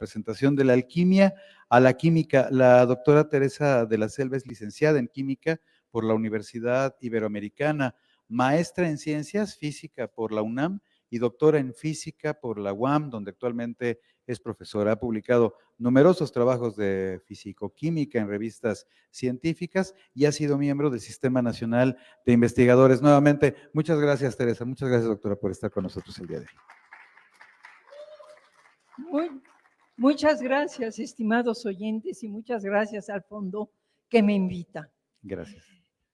presentación de la alquimia a la química. La doctora Teresa de la Selva es licenciada en química por la Universidad Iberoamericana, maestra en ciencias física por la UNAM y doctora en física por la UAM, donde actualmente es profesora. Ha publicado numerosos trabajos de físico-química en revistas científicas y ha sido miembro del Sistema Nacional de Investigadores. Nuevamente, muchas gracias, Teresa. Muchas gracias, doctora, por estar con nosotros el día de hoy. Muchas gracias, estimados oyentes, y muchas gracias al fondo que me invita. Gracias.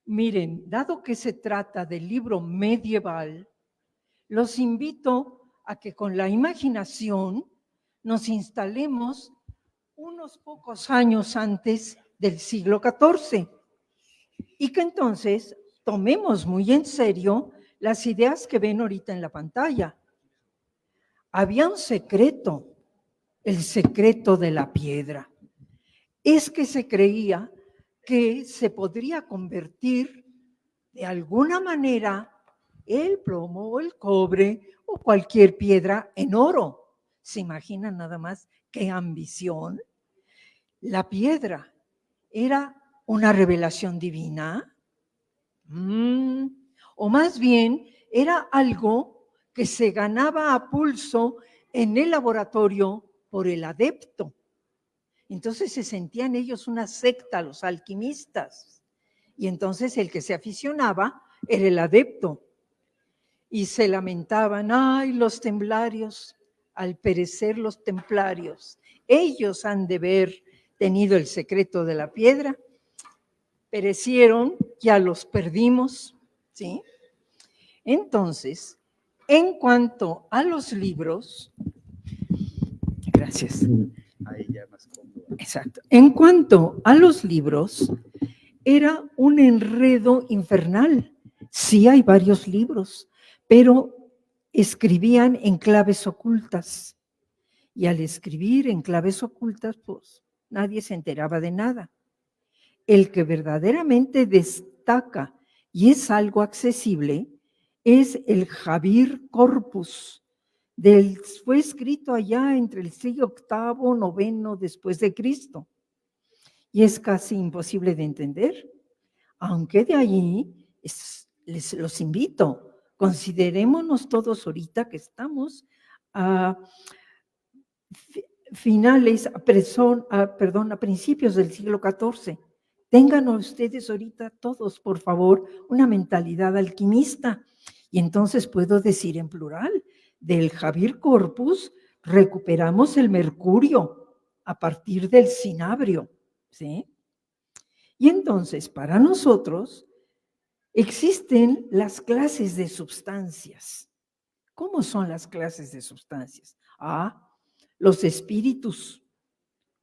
Miren, dado que se trata del libro medieval, los invito a que con la imaginación nos instalemos unos pocos años antes del siglo XIV y que entonces tomemos muy en serio las ideas que ven ahorita en la pantalla. Había un secreto, el secreto de la piedra. Es que se creía que se podría convertir de alguna manera el plomo o el cobre o cualquier piedra en oro. ¿Se imaginan nada más qué ambición? La piedra era una revelación divina, o más bien era algo que se ganaba a pulso en el laboratorio por el adepto. Entonces se sentían ellos una secta, los alquimistas. Y entonces el que se aficionaba era el adepto. Y se lamentaban, ay, los templarios, al perecer los templarios, ellos han de haber tenido el secreto de la piedra, perecieron, ya los perdimos, ¿sí? Entonces, en cuanto a los libros, gracias. Ahí ya más cómodo. Exacto. En cuanto a los libros, era un enredo infernal. Sí hay varios libros, pero escribían en claves ocultas. Y al escribir en claves ocultas, pues nadie se enteraba de nada. El que verdaderamente destaca y es algo accesible es el Javier Corpus. Fue escrito allá entre el siglo VIII, IX después de Cristo. Y es casi imposible de entender. Aunque de allí les los invito, considerémonos todos ahorita que estamos a principios del siglo XIV. Tengan ustedes ahorita todos, por favor, una mentalidad alquimista. Y entonces puedo decir en plural, del Javier Corpus recuperamos el mercurio a partir del cinabrio, ¿sí? Y entonces, para nosotros, existen las clases de sustancias. ¿Cómo son las clases de sustancias? Los espíritus.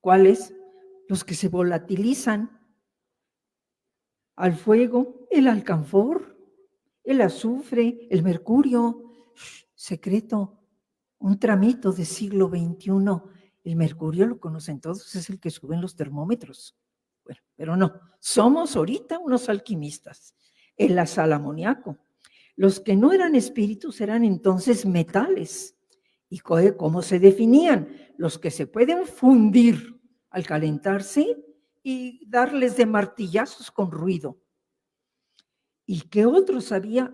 ¿Cuáles? Los que se volatilizan al fuego, el alcanfor, el azufre, el mercurio. Secreto, un tramito del siglo XXI. El mercurio lo conocen todos, es el que suben los termómetros. Bueno, pero no, somos ahorita unos alquimistas. El amoníaco. Los que no eran espíritus eran entonces metales. ¿Y cómo se definían? Los que se pueden fundir al calentarse y darles de martillazos con ruido. ¿Y qué otros había?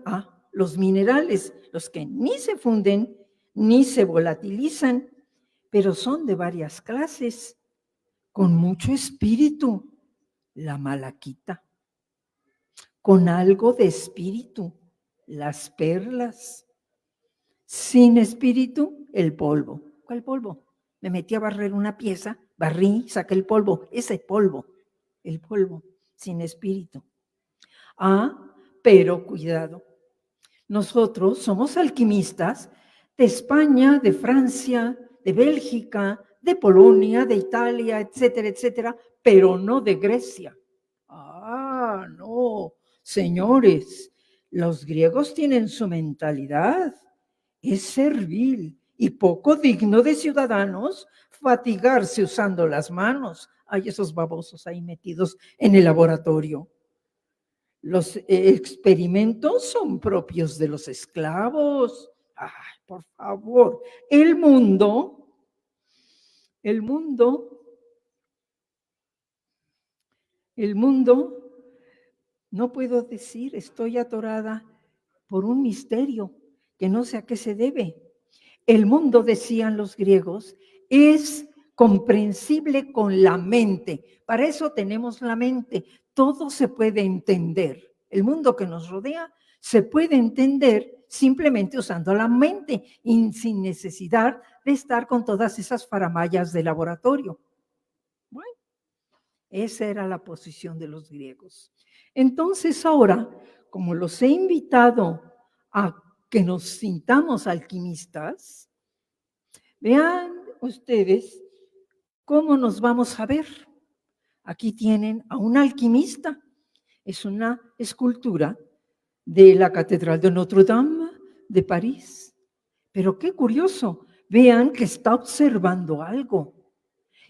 Los minerales, los que ni se funden ni se volatilizan, pero son de varias clases, con mucho espíritu. La malaquita, con algo de espíritu, las perlas, sin espíritu, el polvo. ¿Cuál polvo? Me metí a barrer una pieza, barrí, saqué el polvo, ese polvo, el polvo, sin espíritu. Pero cuidado, nosotros somos alquimistas de España, de Francia, de Bélgica, de Polonia, de Italia, etcétera, etcétera, pero no de Grecia. No, señores, los griegos tienen su mentalidad, es servil y poco digno de ciudadanos fatigarse usando las manos. Hay esos babosos ahí metidos en el laboratorio. Los experimentos son propios de los esclavos. Por favor, el mundo El mundo, no puedo decir, estoy atorada por un misterio que no sé a qué se debe. El mundo, decían los griegos, es comprensible con la mente. Para eso tenemos la mente. Todo se puede entender. El mundo que nos rodea se puede entender simplemente usando la mente y sin necesidad de estar con todas esas faramayas de laboratorio. Bueno, esa era la posición de los griegos. Entonces ahora, como los he invitado a que nos sintamos alquimistas, vean ustedes cómo nos vamos a ver. Aquí tienen a un alquimista. Es una escultura de la Catedral de Notre Dame de París. Pero qué curioso, vean que está observando algo.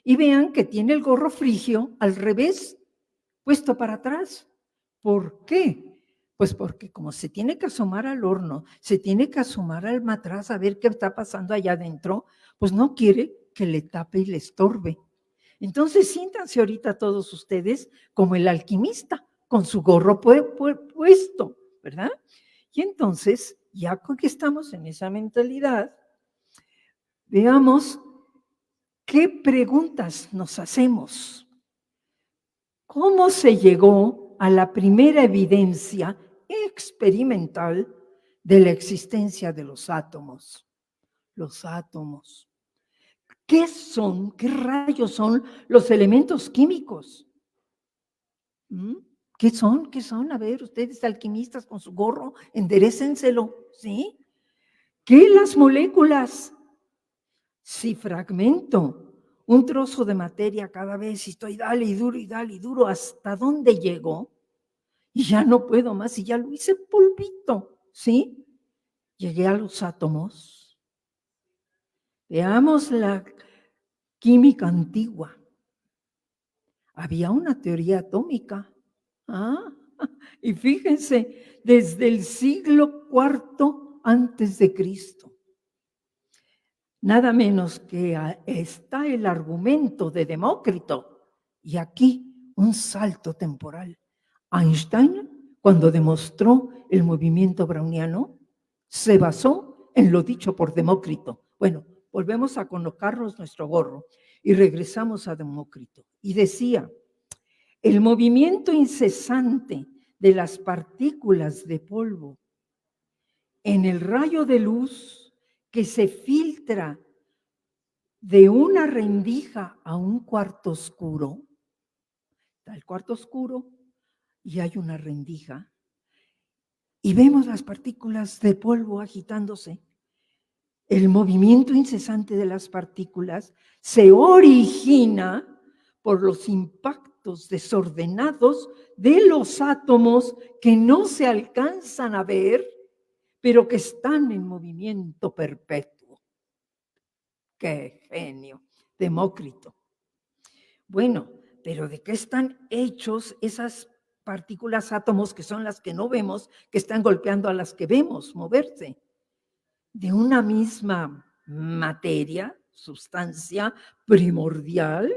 Y vean que tiene el gorro frigio al revés, puesto para atrás. ¿Por qué? Pues porque como se tiene que asomar al horno, se tiene que asomar al matraz a ver qué está pasando allá adentro, pues no quiere que le tape y le estorbe. Entonces siéntanse ahorita todos ustedes como el alquimista, con su gorro puesto, ¿verdad? Y entonces, ya que estamos en esa mentalidad, veamos qué preguntas nos hacemos. ¿Cómo se llegó a la primera evidencia experimental de la existencia de los átomos? Los átomos. ¿Qué son? ¿Qué rayos son los elementos químicos? ¿Qué son? ¿Qué son? A ver, ustedes alquimistas con su gorro, enderécenselo, ¿sí? ¿Qué las moléculas? Si fragmento un trozo de materia cada vez y estoy dale y duro, ¿hasta dónde llego? Y ya no puedo más y ya lo hice polvito, ¿sí? Llegué a los átomos. Veamos la química antigua. Había una teoría atómica. Y fíjense, desde el siglo IV antes de Cristo. Nada menos que está el argumento de Demócrito. Y aquí un salto temporal. Einstein, cuando demostró el movimiento browniano, se basó en lo dicho por Demócrito. Bueno, volvemos a colocarnos nuestro gorro y regresamos a Demócrito. Y decía, el movimiento incesante de las partículas de polvo en el rayo de luz que se filtra de una rendija a un cuarto oscuro, está el cuarto oscuro y hay una rendija, y vemos las partículas de polvo agitándose. El movimiento incesante de las partículas se origina por los impactos desordenados de los átomos que no se alcanzan a ver, pero que están en movimiento perpetuo. ¡Qué genio! Demócrito. Bueno, pero ¿de qué están hechos esas partículas, átomos, que son las que no vemos, que están golpeando a las que vemos moverse? De una misma materia, sustancia primordial,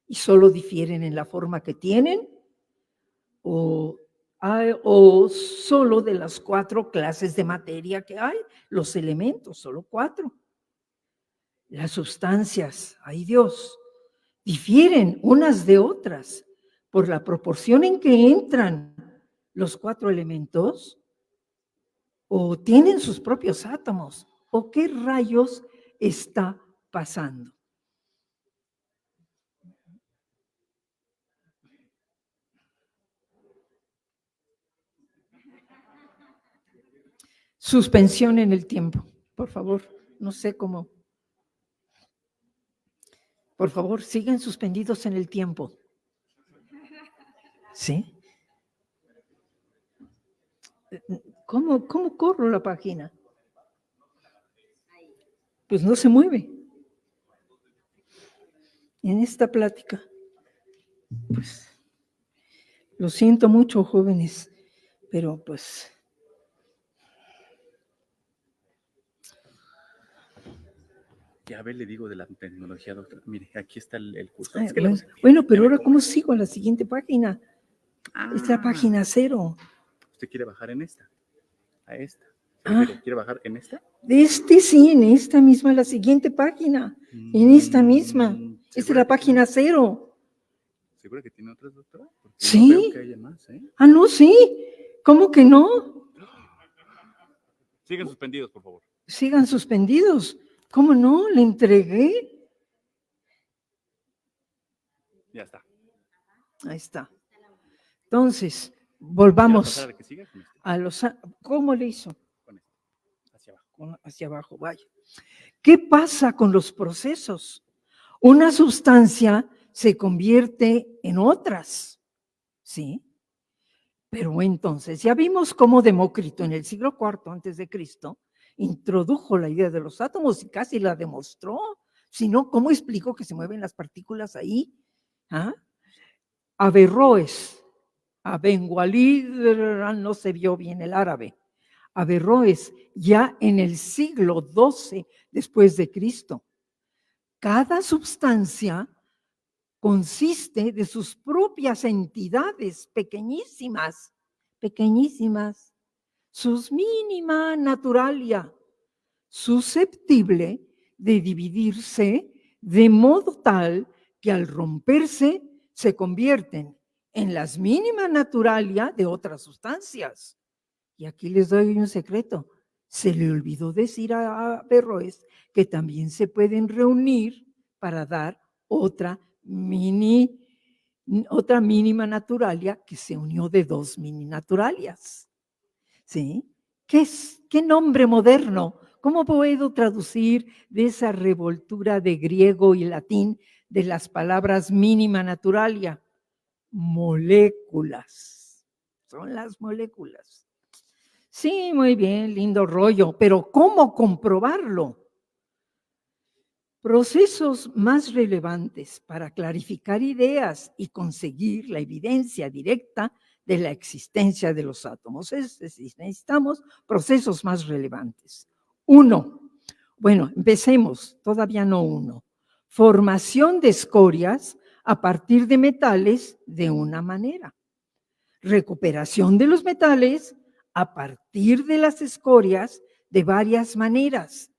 y solo difieren en la forma que tienen, o solo de las 4 clases de materia que hay, los elementos, solo 4. Las sustancias, ay Dios, difieren unas de otras por la proporción en que entran los 4 elementos, o tienen sus propios átomos, o qué rayos está pasando. Suspensión en el tiempo, por favor, no sé cómo. Por favor, sigan suspendidos en el tiempo. ¿Sí? ¿Cómo corro la página? Pues no se mueve. En esta plática, pues, lo siento mucho, jóvenes, pero pues Ya ve, le digo de la tecnología, doctora. Mire, aquí está el curso. Ah, Es que luego se pierde. bueno, Ya pero ve ahora, cómo ¿cómo es. sigo a la siguiente página? Es la Ah, página 0. usted quiere bajar en esta, a esta. ¿Se Ah, refiere? ¿Quiere bajar en esta? sí, en esta misma, la siguiente página. En esta misma. Esta es ¿Segura la que tiene, página 0. ¿segura que tiene otras, doctora? Porque no veo que Sí. haya más, ¿eh? Ah, no, sí. ¿Cómo que no? Sigan suspendidos, por favor. Sigan suspendidos. ¿Cómo no? Le entregué. Ya está. Ahí está. Entonces, ¿Quiere pasar volvamos a la que siga? Con este, a los... ¿Cómo le hizo? con este. Hacia abajo. Hacia abajo, vaya. ¿Qué pasa con los procesos? Una sustancia se convierte en otras, ¿sí? Pero entonces, ya vimos cómo Demócrito en el siglo IV antes de Cristo introdujo la idea de los átomos y casi la demostró. Si no, ¿cómo explico que se mueven las partículas ahí? ¿Ah? Averroes, Abengualid, no se vio bien el árabe. Averroes, ya en el siglo XII después de Cristo. Cada sustancia consiste de sus propias entidades pequeñísimas, pequeñísimas, sus mínima naturalia, susceptible de dividirse de modo tal que al romperse se convierten en las mínimas naturalia de otras sustancias. Y aquí les doy un secreto. Se le olvidó decir a Averroes que también se pueden reunir para dar otra mínima naturalia que se unió de dos mini naturalias. ¿Sí? ¿Qué nombre moderno? ¿Cómo puedo traducir de esa revoltura de griego y latín de las palabras mínima naturalia? Moléculas. Son las moléculas. Sí, muy bien, lindo rollo, pero ¿cómo comprobarlo? Procesos más relevantes para clarificar ideas y conseguir la evidencia directa de la existencia de los átomos. Es decir, necesitamos procesos más relevantes. 1. Bueno, empecemos, todavía no 1. Formación de escorias a partir de metales de una manera. Recuperación de los metales a partir de las escorias de varias maneras.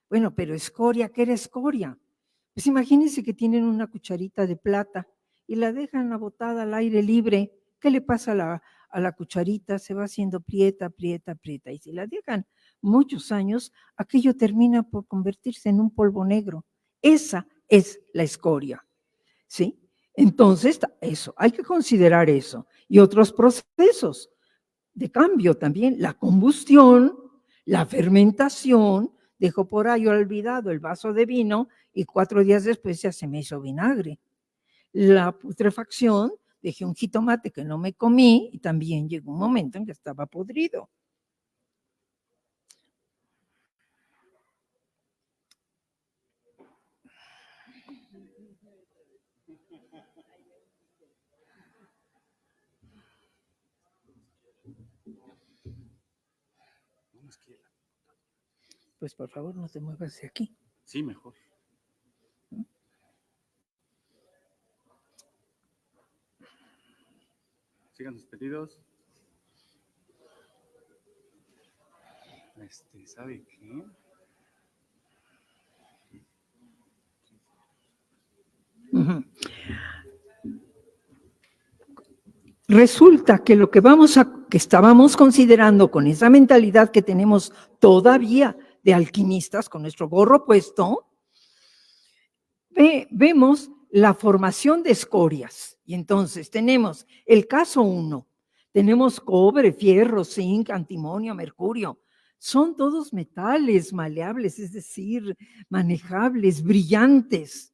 Bueno, pero escoria, ¿qué era escoria? Pues imagínense que tienen una cucharita de plata y la dejan botada al aire libre. ¿Qué le pasa a la cucharita? Se va haciendo prieta, prieta, prieta. Y si la dejan muchos años, aquello termina por convertirse en un polvo negro. Esa es la escoria, ¿sí? Entonces, eso, hay que considerar eso. Y otros procesos de cambio también, la combustión, la fermentación. Dejo por ahí olvidado el vaso de vino y 4 días después ya se me hizo vinagre. La putrefacción, dejé un jitomate que no me comí y también llegó un momento en que estaba podrido. Pues por favor no te muevas de aquí. Sí, mejor. Sigan suspendidos. ¿Sabe qué? Uh-huh. Resulta que lo que estábamos considerando con esa mentalidad que tenemos todavía de alquimistas con nuestro gorro puesto, vemos la formación de escorias. Y entonces tenemos el caso 1, tenemos cobre, fierro, zinc, antimonio, mercurio. Son todos metales maleables, es decir, manejables, brillantes.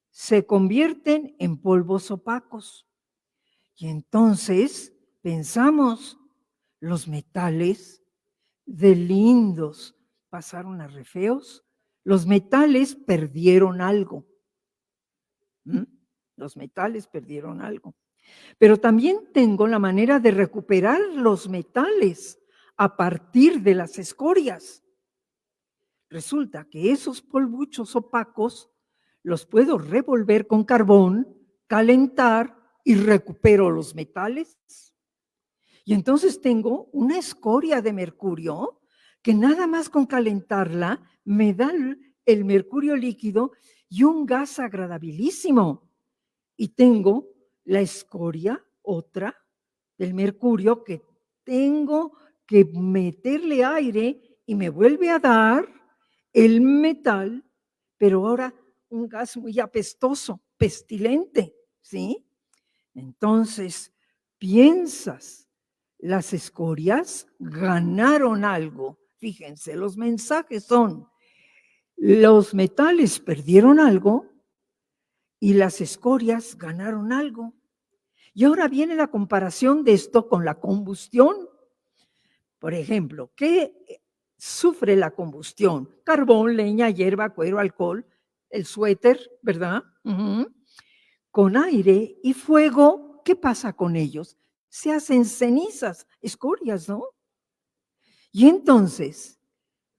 Se convierten en polvos opacos. Y entonces pensamos, los metales de lindos pasaron a re feos. Los metales perdieron algo. Los metales perdieron algo. Pero también tengo la manera de recuperar los metales a partir de las escorias. Resulta que esos polvuchos opacos los puedo revolver con carbón, calentar y recupero los metales. Y entonces tengo una escoria de mercurio que nada más con calentarla me da el mercurio líquido y un gas agradabilísimo. Y tengo la escoria, otra, del mercurio que tengo que meterle aire y me vuelve a dar el metal, pero ahora un gas muy apestoso, pestilente, ¿sí? Entonces, piensas, las escorias ganaron algo. Fíjense, los mensajes son, los metales perdieron algo y las escorias ganaron algo. Y ahora viene la comparación de esto con la combustión. Por ejemplo, ¿qué sufre la combustión? Carbón, leña, hierba, cuero, alcohol, el suéter, ¿verdad? Con aire y fuego, ¿qué pasa con ellos? Se hacen cenizas, escorias, ¿no? Y entonces,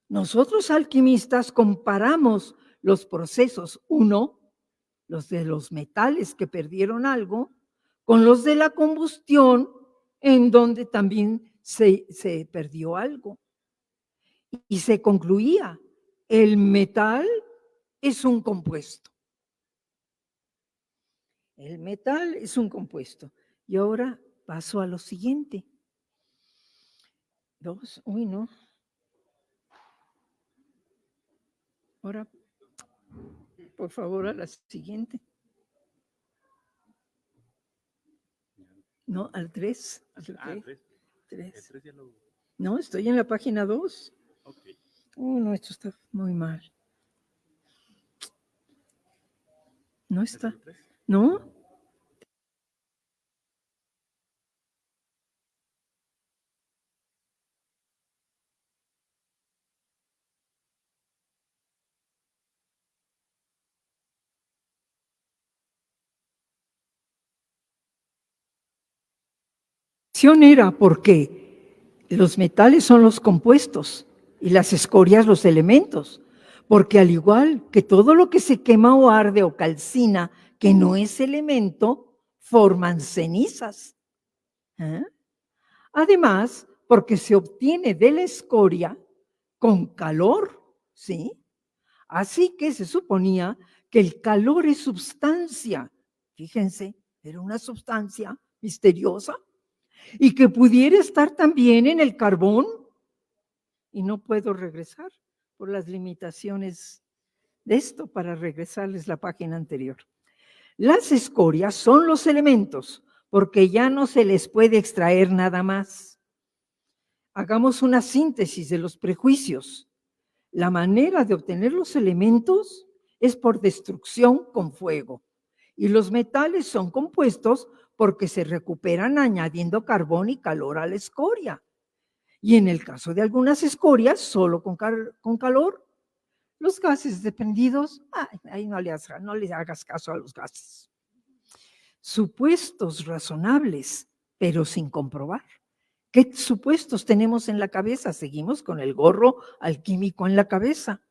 nosotros alquimistas comparamos los procesos, uno, los de los metales que perdieron algo, con los de la combustión, en donde también se perdió algo. Y se concluía, el metal es un compuesto. El metal es un compuesto. Y ahora paso a lo siguiente. No. Ahora, por favor, a la siguiente. No, al 3. Al 3. No, estoy en la página 2. Okay. No, esto está muy mal. No está. ¿No? Era porque los metales son los compuestos y las escorias los elementos, porque al igual que todo lo que se quema o arde o calcina, que no es elemento, forman cenizas. Además, porque se obtiene de la escoria con calor, ¿sí? Así que se suponía que el calor es substancia. Fíjense, era una substancia misteriosa y que pudiera estar también en el carbón. Y no puedo regresar por las limitaciones de esto para regresarles la página anterior. Las escorias son los elementos porque ya no se les puede extraer nada más. Hagamos una síntesis de los prejuicios. La manera de obtener los elementos es por destrucción con fuego. Y los metales son compuestos porque se recuperan añadiendo carbón y calor a la escoria. Y en el caso de algunas escorias, solo con calor. Los gases desprendidos, ahí no le hagas caso a los gases. Supuestos razonables, pero sin comprobar. ¿Qué supuestos tenemos en la cabeza? Seguimos con el gorro alquímico en la cabeza.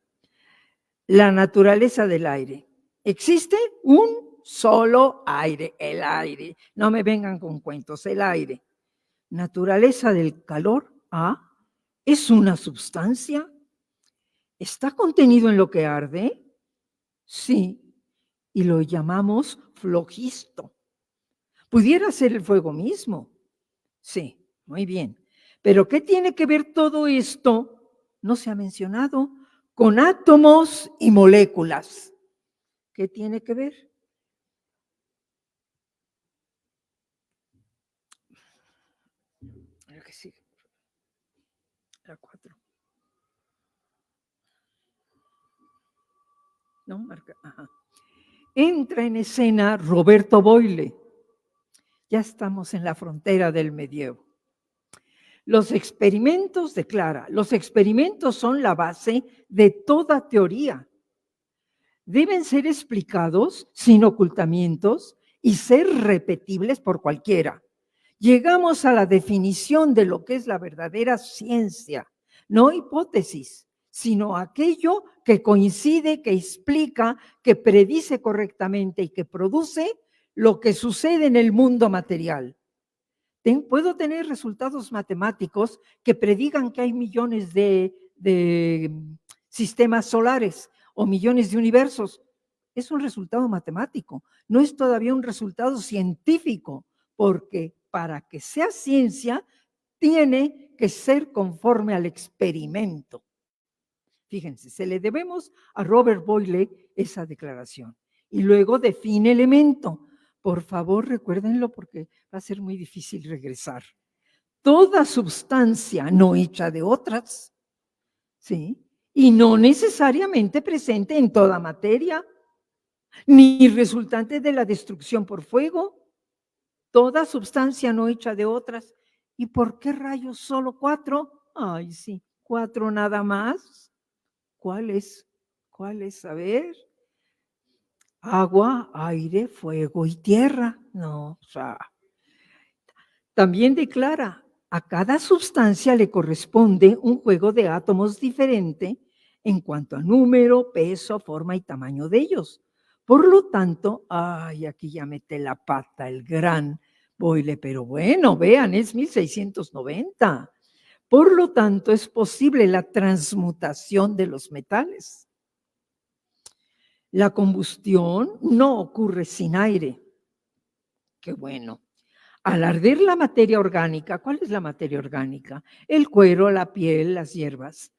La naturaleza del aire. Existe un solo aire, el aire. No me vengan con cuentos, el aire. Naturaleza del calor, ¿es una sustancia? ¿Está contenido en lo que arde? Sí, y lo llamamos flogisto. ¿Pudiera ser el fuego mismo? Sí, muy bien. Pero ¿qué tiene que ver todo esto? No se ha mencionado, con átomos y moléculas. ¿Qué tiene que ver? La que sigue. La 4. ¿No? Marca. Entra en escena Roberto Boyle. Ya estamos en la frontera del medievo. Los experimentos, declara, los experimentos son la base de toda teoría. Deben ser explicados sin ocultamientos y ser repetibles por cualquiera. Llegamos a la definición de lo que es la verdadera ciencia, no hipótesis, sino aquello que coincide, que explica, que predice correctamente y que produce lo que sucede en el mundo material. Puedo tener resultados matemáticos que predigan que hay millones de sistemas solares o millones de universos. Es un resultado matemático, no es todavía un resultado científico, porque para que sea ciencia tiene que ser conforme al experimento. Fíjense, se le debemos a Robert Boyle esa declaración. Y luego define elemento. Por favor, recuérdenlo porque va a ser muy difícil regresar. Toda sustancia no hecha de otras, ¿sí? Y no necesariamente presente en toda materia, ni resultante de la destrucción por fuego. Toda sustancia no hecha de otras. ¿Y por qué rayos solo 4? Ay, sí, 4 nada más. ¿Cuáles? ¿Cuáles? A ver. Agua, aire, fuego y tierra. No, o sea. También declara, a cada sustancia le corresponde un juego de átomos diferente en cuanto a número, peso, forma y tamaño de ellos. Por lo tanto, ay, aquí ya mete la pata el gran Boyle, pero bueno, vean, es 1690. Por lo tanto, es posible la transmutación de los metales. La combustión no ocurre sin aire. Qué bueno. Al arder la materia orgánica, ¿cuál es la materia orgánica? El cuero, la piel, las hierbas.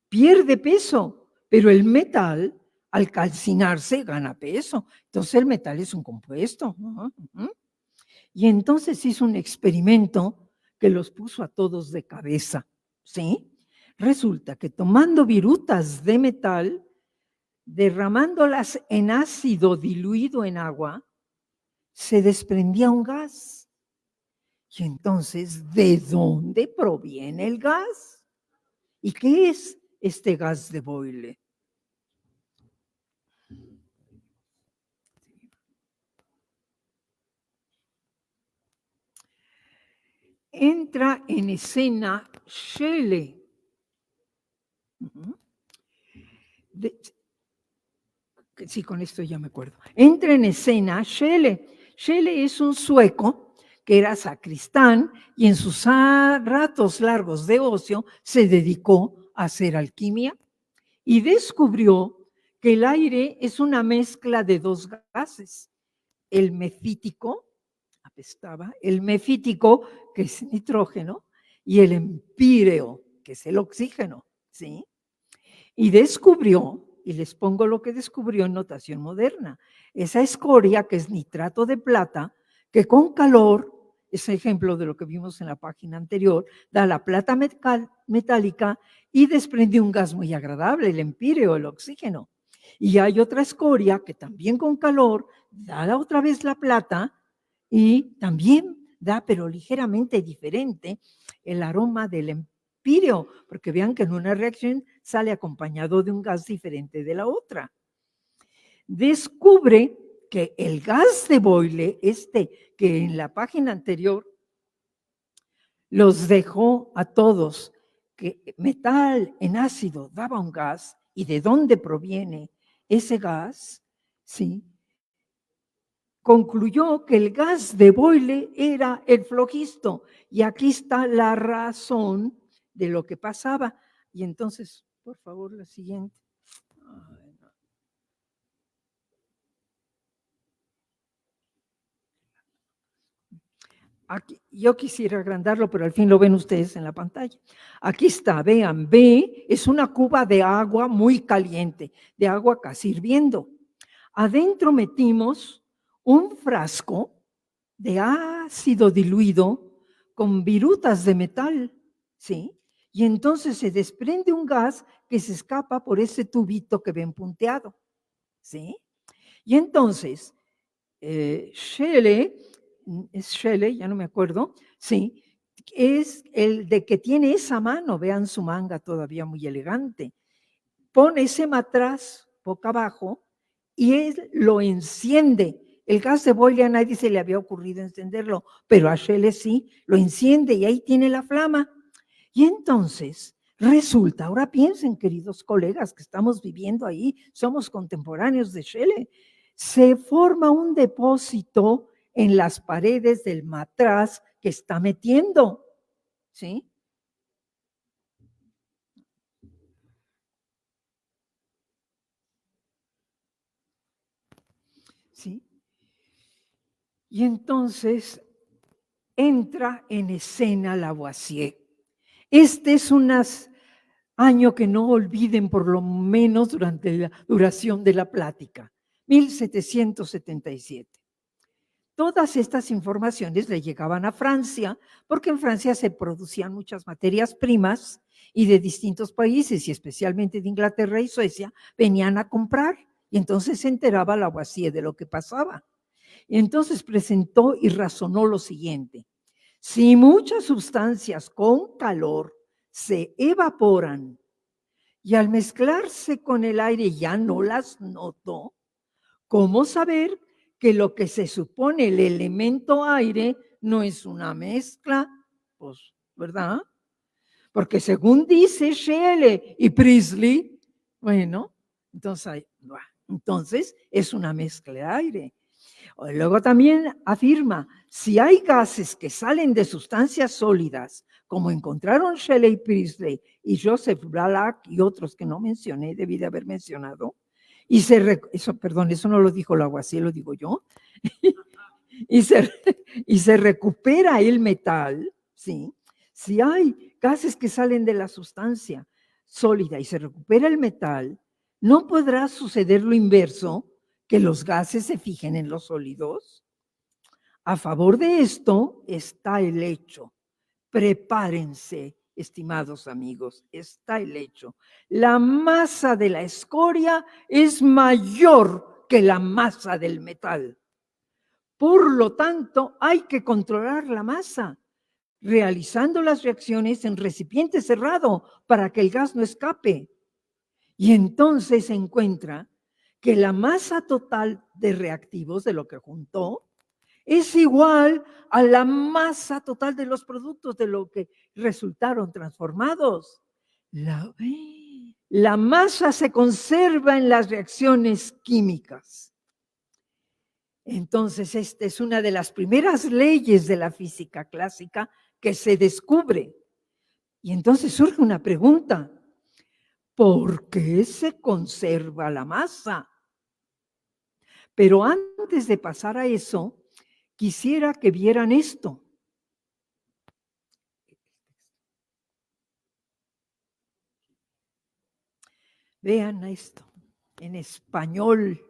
Pierde peso, pero el metal, al calcinarse, gana peso. Entonces el metal es un compuesto. Y entonces hizo un experimento que los puso a todos de cabeza, ¿sí? Resulta que tomando virutas de metal, derramándolas en ácido diluido en agua, se desprendía un gas. Y entonces, ¿de dónde proviene el gas? ¿Y qué es este gas de Boyle? Entra en escena Shelley. Sí, con esto ya me acuerdo. Entra en escena Shelley. Shelley es un sueco que era sacristán y en sus ratos largos de ocio se dedicó a hacer alquimia y descubrió que el aire es una mezcla de dos gases, el mefítico, apestaba, el mefítico, que es nitrógeno, y el empíreo, que es el oxígeno, ¿sí? Y descubrió, y les pongo lo que descubrió en notación moderna, esa escoria que es nitrato de plata, que con calor, ese ejemplo de lo que vimos en la página anterior, da la plata metálica y desprende un gas muy agradable, el empíreo, el oxígeno. Y hay otra escoria que también con calor da otra vez la plata y también da, pero ligeramente diferente, el aroma del empíreo, porque vean que en una reacción sale acompañado de un gas diferente de la otra. Descubre que el gas de Boyle, que en la página anterior los dejó a todos, que metal en ácido daba un gas, y de dónde proviene ese gas, ¿sí? Concluyó que el gas de Boyle era el flogisto, y aquí está la razón de lo que pasaba. Y entonces, por favor, la siguiente. Aquí, yo quisiera agrandarlo, pero al fin lo ven ustedes en la pantalla. Aquí está, vean, B es una cuba de agua muy caliente, de agua casi hirviendo. Adentro metimos un frasco de ácido diluido con virutas de metal, ¿sí? Y entonces se desprende un gas que se escapa por ese tubito que ven punteado, ¿sí? Y entonces, Shelley, ya no me acuerdo, sí, es el de que tiene esa mano, vean su manga todavía muy elegante, pone ese matraz boca abajo y él lo enciende. El gas de Boyle a nadie se le había ocurrido encenderlo, pero a Shelley sí, lo enciende y ahí tiene la flama. Y entonces Resulta, ahora piensen, queridos colegas, que estamos viviendo ahí, somos contemporáneos de Shelley, se forma un depósito en las paredes del matraz que está metiendo, ¿sí? ¿Sí? Y entonces entra en escena Lavoisier. Este es un año que no olviden por lo menos durante la duración de la plática, 1777. Todas estas informaciones le llegaban a Francia, porque en Francia se producían muchas materias primas y de distintos países, y especialmente de Inglaterra y Suecia, venían a comprar. Y entonces se enteraba Lavoisier de lo que pasaba. Y entonces presentó y razonó lo siguiente: si muchas sustancias con calor se evaporan y al mezclarse con el aire ya no las noto, ¿cómo saber que lo que se supone el elemento aire no es una mezcla? Pues, ¿verdad? Porque según dice Shelley y Priestley, bueno, entonces es una mezcla de aire. Luego también afirma, si hay gases que salen de sustancias sólidas, como encontraron Shelley Priestley y Joseph Black y otros que no mencioné, debí de haber mencionado, eso no lo dijo Lavoisier, lo digo yo, y se recupera el metal, ¿sí? Si hay gases que salen de la sustancia sólida y se recupera el metal, ¿no podrá suceder lo inverso, que los gases se fijen en los sólidos? A favor de esto está el hecho. Prepárense, estimados amigos, está el hecho. La masa de la escoria es mayor que la masa del metal. Por lo tanto, hay que controlar la masa, realizando las reacciones en recipiente cerrado para que el gas no escape. Y entonces se encuentra que la masa total de reactivos de lo que juntó es igual a la masa total de los productos de lo que resultaron transformados. La masa se conserva en las reacciones químicas. Entonces, esta es una de las primeras leyes de la física clásica que se descubre. Y entonces surge una pregunta: ¿por qué se conserva la masa? Pero antes de pasar a eso, quisiera que vieran esto. Vean esto, en español.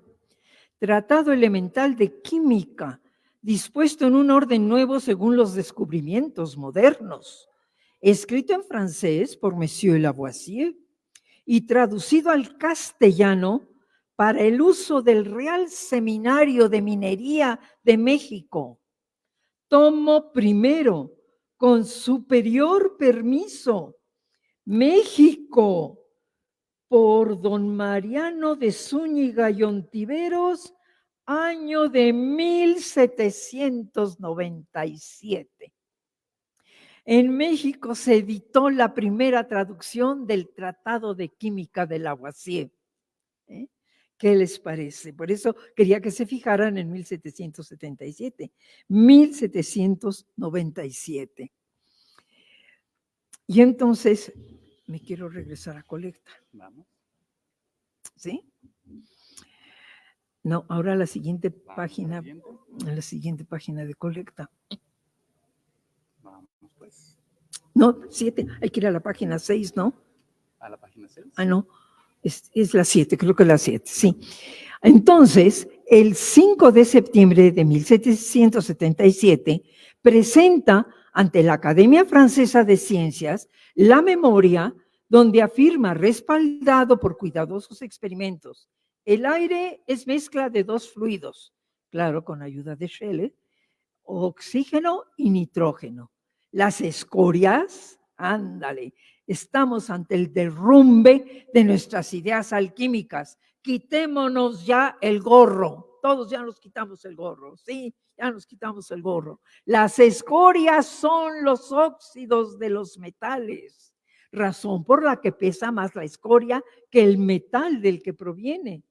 Tratado elemental de química, dispuesto en un orden nuevo según los descubrimientos modernos. Escrito en francés por Monsieur Lavoisier y traducido al castellano para el uso del Real Seminario de Minería de México. Tomo primero, con superior permiso, México, por don Mariano de Zúñiga y Ontiveros, año de 1797. En México se editó la primera traducción del Tratado de Química de Lavoisier. ¿Qué les parece? Por eso quería que se fijaran en 1777. 1797. Y entonces me quiero regresar a colecta. Vamos. ¿Sí? No, ahora la siguiente página, la siguiente página de colecta. Vamos, pues. No, 7, hay que ir a la página 6, ¿no? ¿A la página 6? Ah, no, es la 7, creo que la 7, sí. Entonces, el 5 de septiembre de 1777, presenta ante la Academia Francesa de Ciencias la memoria donde afirma, respaldado por cuidadosos experimentos, el aire es mezcla de dos fluidos, claro, con ayuda de Shelley, oxígeno y nitrógeno. Las escorias, ándale, estamos ante el derrumbe de nuestras ideas alquímicas. Quitémonos ya el gorro, todos ya nos quitamos el gorro, sí, ya nos quitamos el gorro. Las escorias son los óxidos de los metales. razón por la que pesa más la escoria que el metal del que proviene.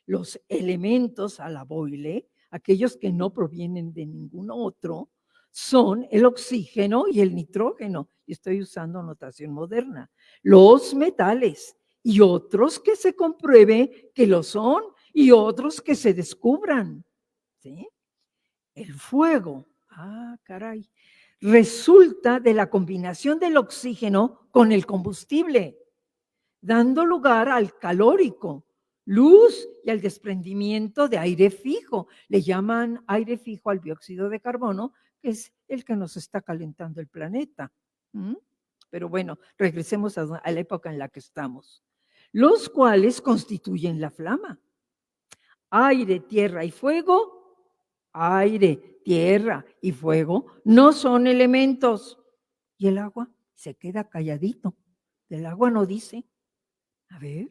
Los elementos a la Boyle, aquellos que no provienen de ningún otro, son el oxígeno y el nitrógeno. Y estoy usando notación moderna. Los metales y otros que se compruebe que lo son y otros que se descubran. ¿Sí? El fuego, caray, resulta de la combinación del oxígeno con el combustible, dando lugar al calórico, luz y al desprendimiento de aire fijo. Le llaman aire fijo al dióxido de carbono, que es el que nos está calentando el planeta. Pero bueno, regresemos a la época en la que estamos. Los cuales constituyen la flama. Aire, tierra y fuego. Aire, tierra y fuego no son elementos. Y el agua se queda calladito. El agua no dice. A ver,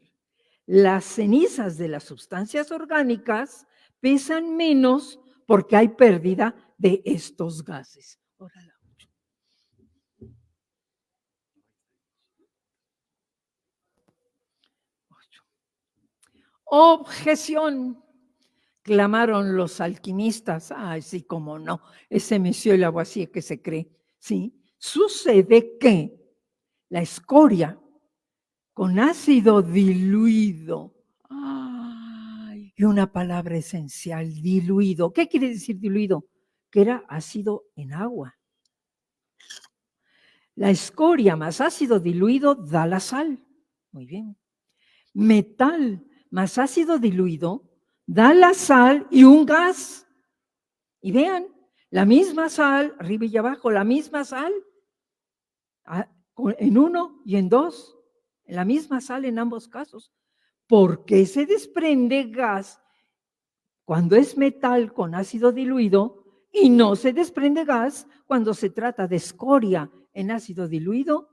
las cenizas de las sustancias orgánicas pesan menos porque hay pérdida de estos gases. Órale. Objeción, clamaron los alquimistas. Ay, sí, cómo no, ese Monsieur Lavoisier que se cree. Sí, sucede que la escoria con ácido diluido, y una palabra esencial, diluido. ¿Qué quiere decir diluido? Que era ácido en agua. La escoria más ácido diluido da la sal. Muy bien. Metal más ácido diluido da la sal y un gas. Y vean, la misma sal, arriba y abajo, la misma sal, en uno y en dos, la misma sal en ambos casos. ¿Por qué se desprende gas cuando es metal con ácido diluido y no se desprende gas cuando se trata de escoria en ácido diluido?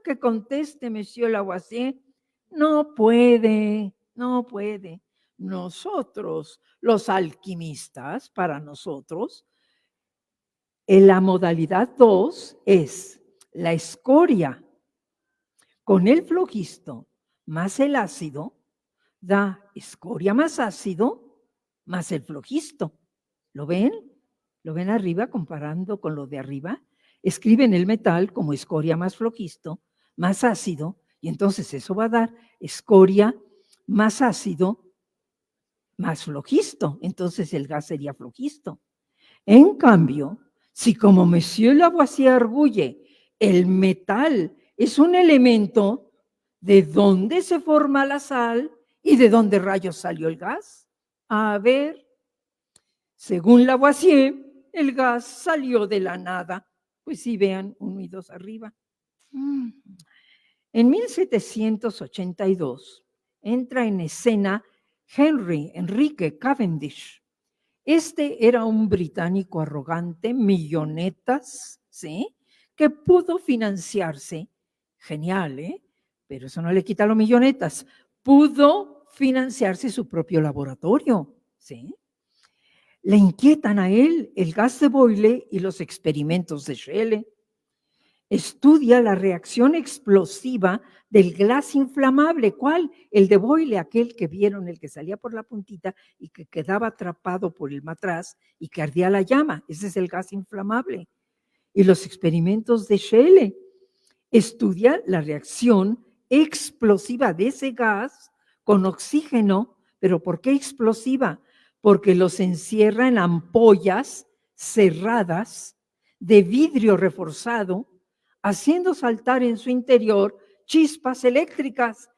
Que conteste Monsieur Lavoisier. No puede, no puede. Nosotros, los alquimistas, para nosotros, en la modalidad 2 es la escoria con el flogisto más el ácido, da escoria más ácido más el flogisto. ¿Lo ven? ¿Lo ven arriba comparando con lo de arriba? Escriben el metal como escoria más flogisto, más ácido, y entonces eso va a dar escoria más ácido más flogisto. Entonces el gas sería flogisto. En cambio, si como Monsieur Lavoisier arguye, el metal es un elemento, ¿de dónde se forma la sal y de dónde rayos salió el gas? A ver, según Lavoisier, el gas salió de la nada. Pues sí, vean, 1 y 2 arriba. En 1782 entra en escena Enrique Cavendish. Este era un británico arrogante, millonetas, ¿sí? Que pudo financiarse, genial, pero eso no le quita los millonetas, pudo financiarse su propio laboratorio, ¿sí? Le inquietan a él el gas de Boyle y los experimentos de Scheele. Estudia la reacción explosiva del gas inflamable. ¿Cuál? El de Boyle, aquel que vieron, el que salía por la puntita y que quedaba atrapado por el matraz y que ardía la llama. Ese es el gas inflamable. Y los experimentos de Scheele. Estudia la reacción explosiva de ese gas con oxígeno. ¿Pero por qué explosiva? Porque los encierra en ampollas cerradas de vidrio reforzado, haciendo saltar en su interior chispas eléctricas.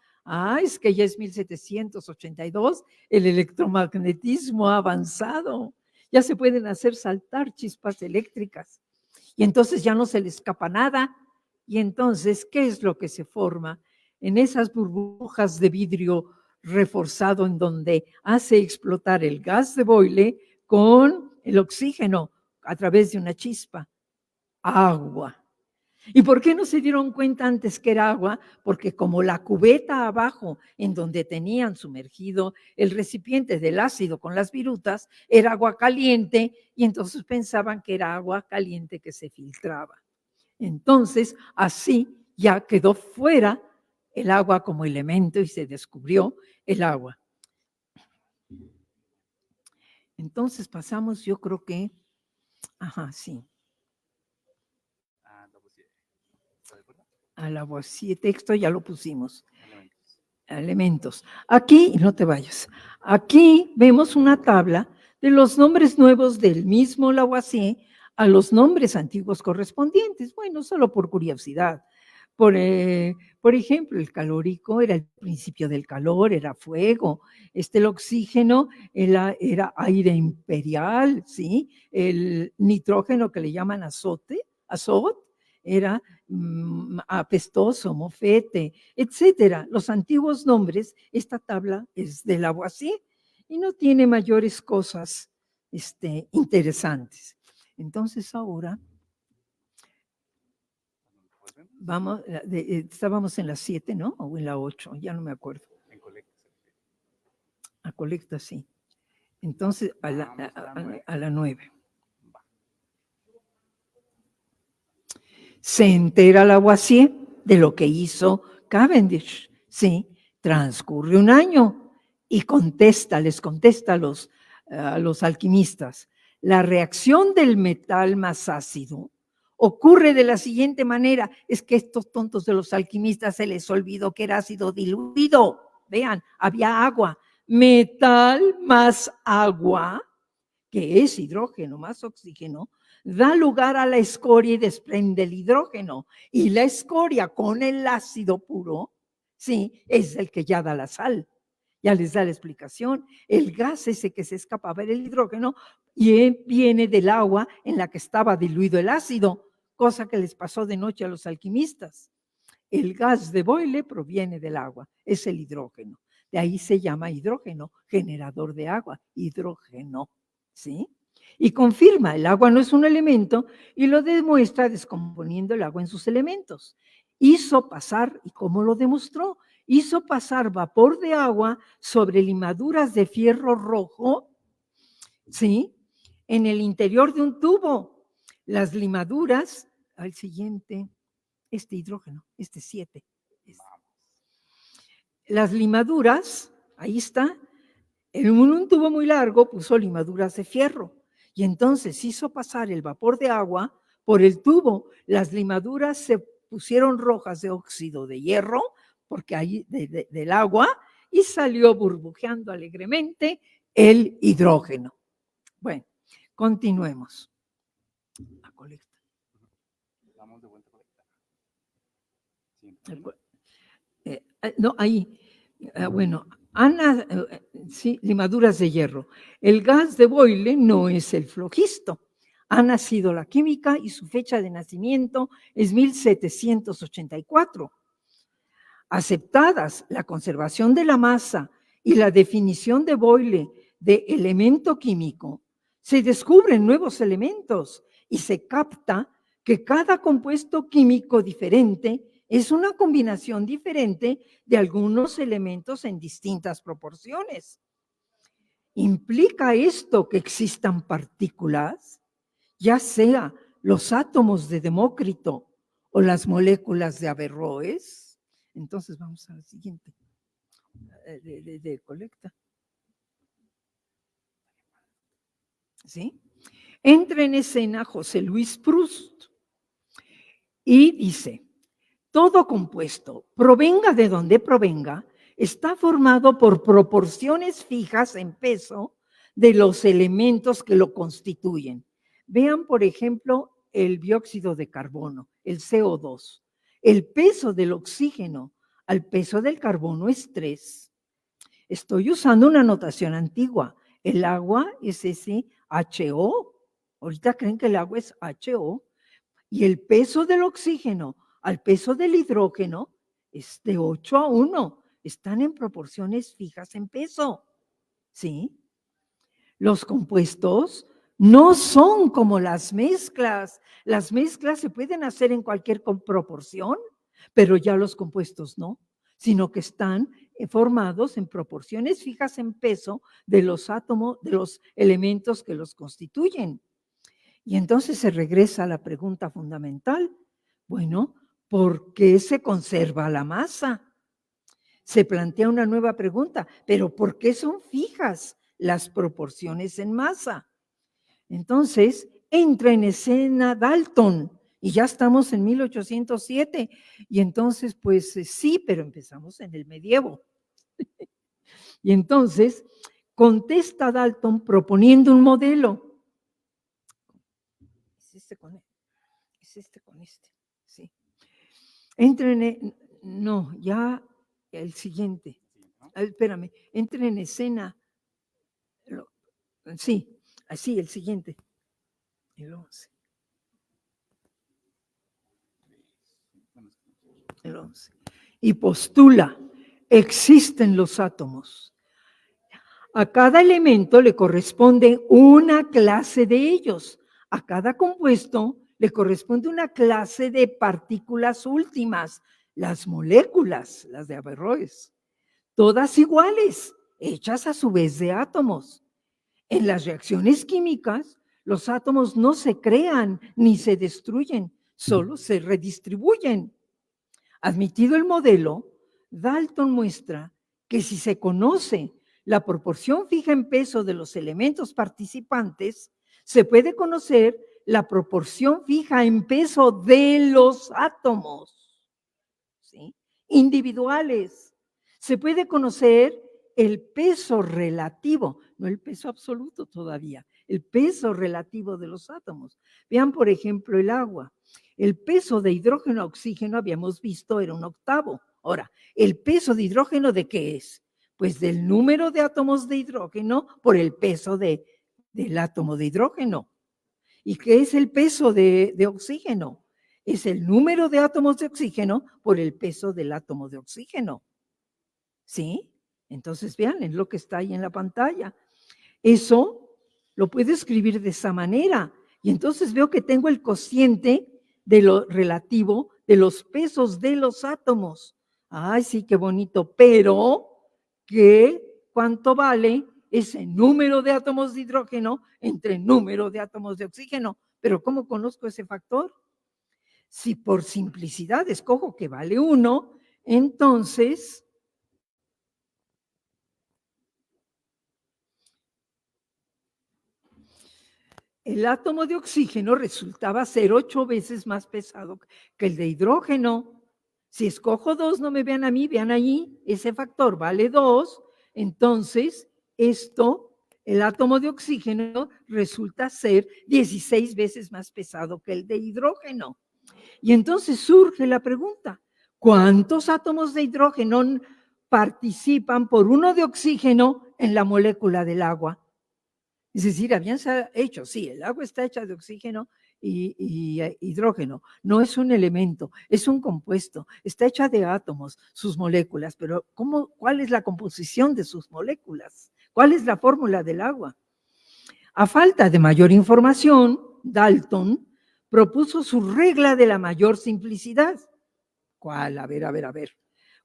Es que ya es 1782, el electromagnetismo ha avanzado, ya se pueden hacer saltar chispas eléctricas. Y entonces ya no se le escapa nada. Y entonces, ¿qué es lo que se forma? En esas burbujas de vidrio reforzado en donde hace explotar el gas de Boyle con el oxígeno a través de una chispa. Agua. ¿Y por qué no se dieron cuenta antes que era agua? Porque como la cubeta abajo, en donde tenían sumergido el recipiente del ácido con las virutas, era agua caliente, y entonces pensaban que era agua caliente que se filtraba. Entonces, así ya quedó fuera el agua como elemento y se descubrió el agua. Entonces pasamos, yo creo que, sí, Ah, Lavoisier. ¿Está de acuerdo? a Lavoisier, texto ya lo pusimos. Elementos. Elementos. Aquí, no te vayas, aquí vemos una tabla de los nombres nuevos del mismo Lavoisier a los nombres antiguos correspondientes. Bueno, solo por curiosidad. Por ejemplo, el calórico era el principio del calor, era fuego. El oxígeno era aire imperial, ¿sí? El nitrógeno que le llaman azot, era apestoso, mofete, etcétera. Los antiguos nombres, esta tabla es de Lavoisier y no tiene mayores cosas interesantes. Entonces ahora vamos, estábamos en la 7, ¿no? O en la 8, ya no me acuerdo. En colecta. A colecta, sí. Entonces a la 9. Se entera Lavoisier de lo que hizo Cavendish, ¿sí? Transcurre un año y les contesta a los alquimistas. La reacción del metal más ácido ocurre de la siguiente manera. Es que estos tontos de los alquimistas se les olvidó que era ácido diluido. Vean, había agua. Metal más agua, que es hidrógeno más oxígeno, da lugar a la escoria y desprende el hidrógeno. Y la escoria con el ácido puro, sí, es el que ya da la sal. Ya les da la explicación. El gas ese que se escapaba era el hidrógeno y viene del agua en la que estaba diluido el ácido, cosa que les pasó de noche a los alquimistas. El gas de Boyle proviene del agua, es el hidrógeno. De ahí se llama hidrógeno, generador de agua, hidrógeno, ¿sí? Y confirma, el agua no es un elemento y lo demuestra descomponiendo el agua en sus elementos. Hizo pasar, ¿y cómo lo demostró? Hizo pasar vapor de agua sobre limaduras de fierro rojo, ¿sí? En el interior de un tubo. Las limaduras, al siguiente, hidrógeno, 7. Las limaduras, ahí está, en un tubo muy largo puso limaduras de fierro y entonces hizo pasar el vapor de agua por el tubo. Las limaduras se pusieron rojas de óxido de hierro, porque ahí del agua, y salió burbujeando alegremente el hidrógeno. Bueno, continuemos. La colecta. Vamos de vuelta a colecta. No, ahí. Bueno, sí, limaduras de hierro. El gas de Boyle no es el flogisto. Ha nacido la química y su fecha de nacimiento es 1784. Aceptadas la conservación de la masa y la definición de Boyle de elemento químico, se descubren nuevos elementos y se capta que cada compuesto químico diferente es una combinación diferente de algunos elementos en distintas proporciones. ¿Implica esto que existan partículas, ya sea los átomos de Demócrito o las moléculas de Averroes? Entonces vamos a la siguiente, de colecta. ¿Sí? Entra en escena José Luis Proust y dice: todo compuesto, provenga de donde provenga, está formado por proporciones fijas en peso de los elementos que lo constituyen. Vean, por ejemplo, el dióxido de carbono, el CO2. El peso del oxígeno al peso del carbono es 3. Estoy usando una notación antigua. El agua es ese HO. Ahorita creen que el agua es HO. Y el peso del oxígeno al peso del hidrógeno es de 8:1. Están en proporciones fijas en peso. ¿Sí? Los compuestos no son como las mezclas. Las mezclas se pueden hacer en cualquier proporción, pero ya los compuestos no, sino que están formados en proporciones fijas en peso de los átomos, de los elementos que los constituyen. Y entonces se regresa a la pregunta fundamental. Bueno, ¿por qué se conserva la masa? Se plantea una nueva pregunta, pero ¿por qué son fijas las proporciones en masa? Entonces, entra en escena Dalton y ya estamos en 1807 y entonces, pues sí, pero empezamos en el medievo. Y entonces, contesta Dalton proponiendo un modelo. Es este con este, sí. Entra en, no, ya el siguiente. Espérame, entra en escena. Sí, así, el siguiente. El 11. El 11. Y postula, existen los átomos. A cada elemento le corresponde una clase de ellos. A cada compuesto le corresponde una clase de partículas últimas, las moléculas, las de Averroes, todas iguales, hechas a su vez de átomos. En las reacciones químicas, los átomos no se crean ni se destruyen, solo se redistribuyen. Admitido el modelo, Dalton muestra que si se conoce la proporción fija en peso de los elementos participantes, se puede conocer la proporción fija en peso de los átomos, ¿sí? Individuales. Se puede conocer el peso relativo, no el peso absoluto todavía, el peso relativo de los átomos. Vean, por ejemplo, el agua. El peso de hidrógeno a oxígeno, habíamos visto, era 1/8. Ahora, ¿el peso de hidrógeno de qué es? Pues del número de átomos de hidrógeno por el peso del átomo de hidrógeno. ¿Y qué es el peso de oxígeno? Es el número de átomos de oxígeno por el peso del átomo de oxígeno. ¿Sí? Entonces, vean, es lo que está ahí en la pantalla. Eso lo puedo escribir de esa manera. Y entonces veo que tengo el cociente de lo relativo de los pesos de los átomos. Ay, sí, qué bonito. Pero, ¿cuánto vale ese número de átomos de hidrógeno entre número de átomos de oxígeno? Pero ¿cómo conozco ese factor? Si por simplicidad escojo que vale 1, entonces el átomo de oxígeno resultaba ser 8 veces más pesado que el de hidrógeno. Si escojo 2, no me vean a mí, vean allí, ese factor vale 2, entonces el átomo de oxígeno resulta ser 16 veces más pesado que el de hidrógeno. Y entonces surge la pregunta, ¿cuántos átomos de hidrógeno participan por uno de oxígeno en la molécula del agua? Es decir, habían hecho, sí, el agua está hecha de oxígeno y hidrógeno, no es un elemento, es un compuesto, está hecha de átomos, sus moléculas, pero ¿cuál es la composición de sus moléculas? ¿Cuál es la fórmula del agua? A falta de mayor información, Dalton propuso su regla de la mayor simplicidad. ¿Cuál? A ver.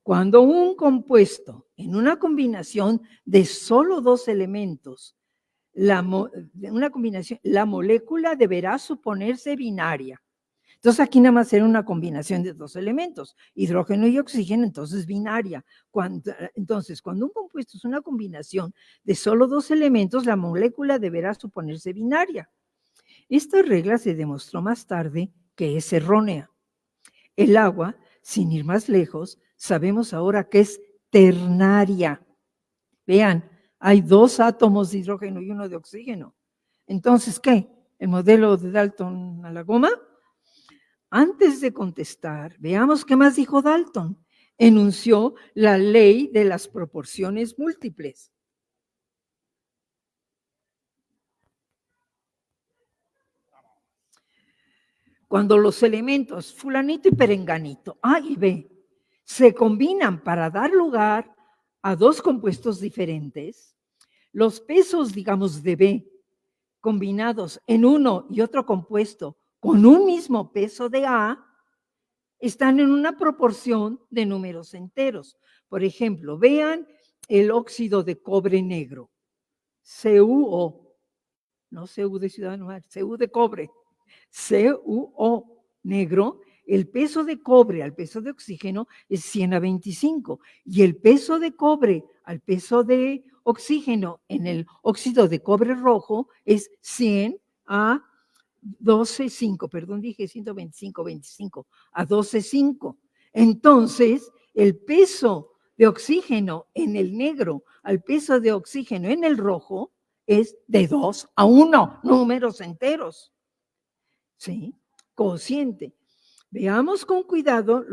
Cuando un compuesto en una combinación de solo 2 elementos, la molécula deberá suponerse binaria. Entonces aquí nada más era una combinación de 2 elementos, hidrógeno y oxígeno, entonces binaria. Entonces, cuando un compuesto es una combinación de solo 2 elementos, la molécula deberá suponerse binaria. Esta regla se demostró más tarde que es errónea. El agua, sin ir más lejos, sabemos ahora que es ternaria. Vean, hay 2 átomos de hidrógeno y 1 de oxígeno. Entonces, ¿qué? ¿El modelo de Dalton a la goma? Antes de contestar, veamos qué más dijo Dalton. Enunció la ley de las proporciones múltiples. Cuando los elementos fulanito y perenganito, A y B, se combinan para dar lugar a 2 compuestos diferentes, los pesos, digamos, de B, combinados en uno y otro compuesto con un mismo peso de A, están en una proporción de números enteros. Por ejemplo, vean el óxido de cobre negro, CuO, no Cu de Ciudad Nueva, Cu de cobre, CuO negro el peso de cobre al peso de oxígeno es 100:25 y el peso de cobre al peso de oxígeno en el óxido de cobre rojo es 100:12,5, perdón, dije 125 a 12,5. Entonces, el peso de oxígeno en el negro al peso de oxígeno en el rojo es de 2:1, números enteros. ¿Sí? Cociente. Veamos con cuidado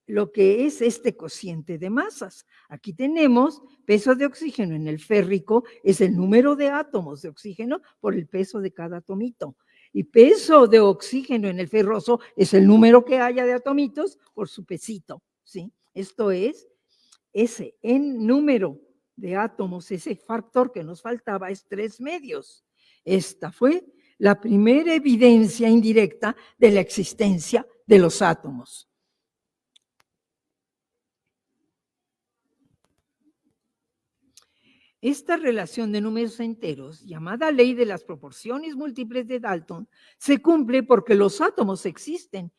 lo que es este cociente de masas. Aquí tenemos peso de oxígeno en el férrico, es el número de átomos de oxígeno por el peso de cada atomito. Y peso de oxígeno en el ferroso es el número que haya de atomitos por su pesito. ¿Sí? Esto es, ese en número de átomos, ese factor que nos faltaba es 3/2. Esta fue la primera evidencia indirecta de la existencia de los átomos. Esta relación de números enteros, llamada ley de las proporciones múltiples de Dalton, se cumple porque los átomos existen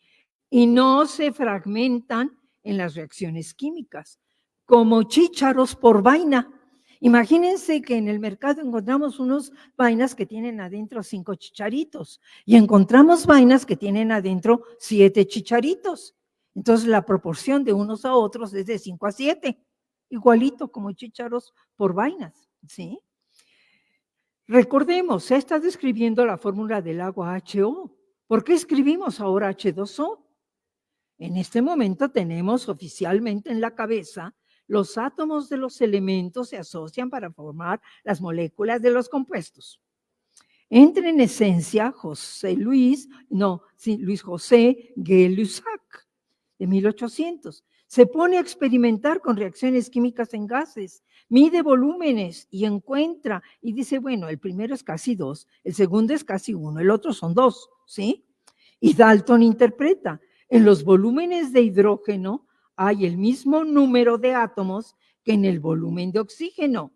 y no se fragmentan en las reacciones químicas, como chícharos por vaina. Imagínense que en el mercado encontramos unos vainas que tienen adentro 5 chicharitos y encontramos vainas que tienen adentro 7 chicharitos. Entonces la proporción de unos a otros es de 5:7, igualito como chícharos por vainas, ¿sí? Recordemos, se está describiendo la fórmula del agua HO. ¿Por qué escribimos ahora H2O? En este momento tenemos oficialmente en la cabeza los átomos de los elementos se asocian para formar las moléculas de los compuestos. Entra en esencia Luis José Gay-Lussac, de 1800. Se pone a experimentar con reacciones químicas en gases, mide volúmenes y encuentra, y dice, bueno, el primero es casi 2, el segundo es casi 1, el otro son 2, ¿sí? Y Dalton interpreta, en los volúmenes de hidrógeno hay el mismo número de átomos que en el volumen de oxígeno.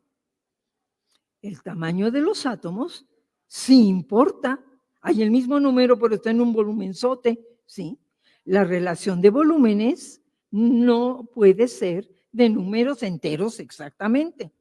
El tamaño de los átomos sí importa. Hay el mismo número, pero está en un volumenzote, ¿sí? La relación de volúmenes no puede ser de números enteros exactamente.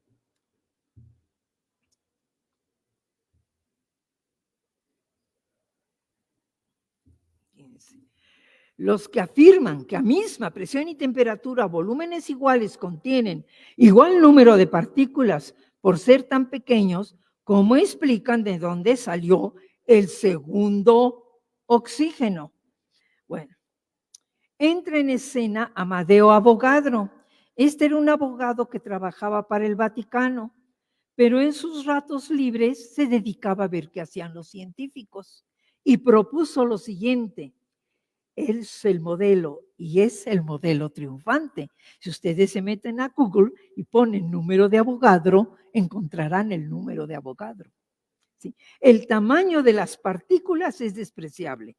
Los que afirman que a misma presión y temperatura, volúmenes iguales contienen igual número de partículas por ser tan pequeños, ¿cómo explican de dónde salió el segundo oxígeno? Bueno, entra en escena Amadeo Avogadro. Este era un abogado que trabajaba para el Vaticano, pero en sus ratos libres se dedicaba a ver qué hacían los científicos y propuso lo siguiente. Es el modelo y es el modelo triunfante. Si ustedes se meten a Google y ponen número de Avogadro, encontrarán el número de Avogadro. ¿Sí? El tamaño de las partículas es despreciable.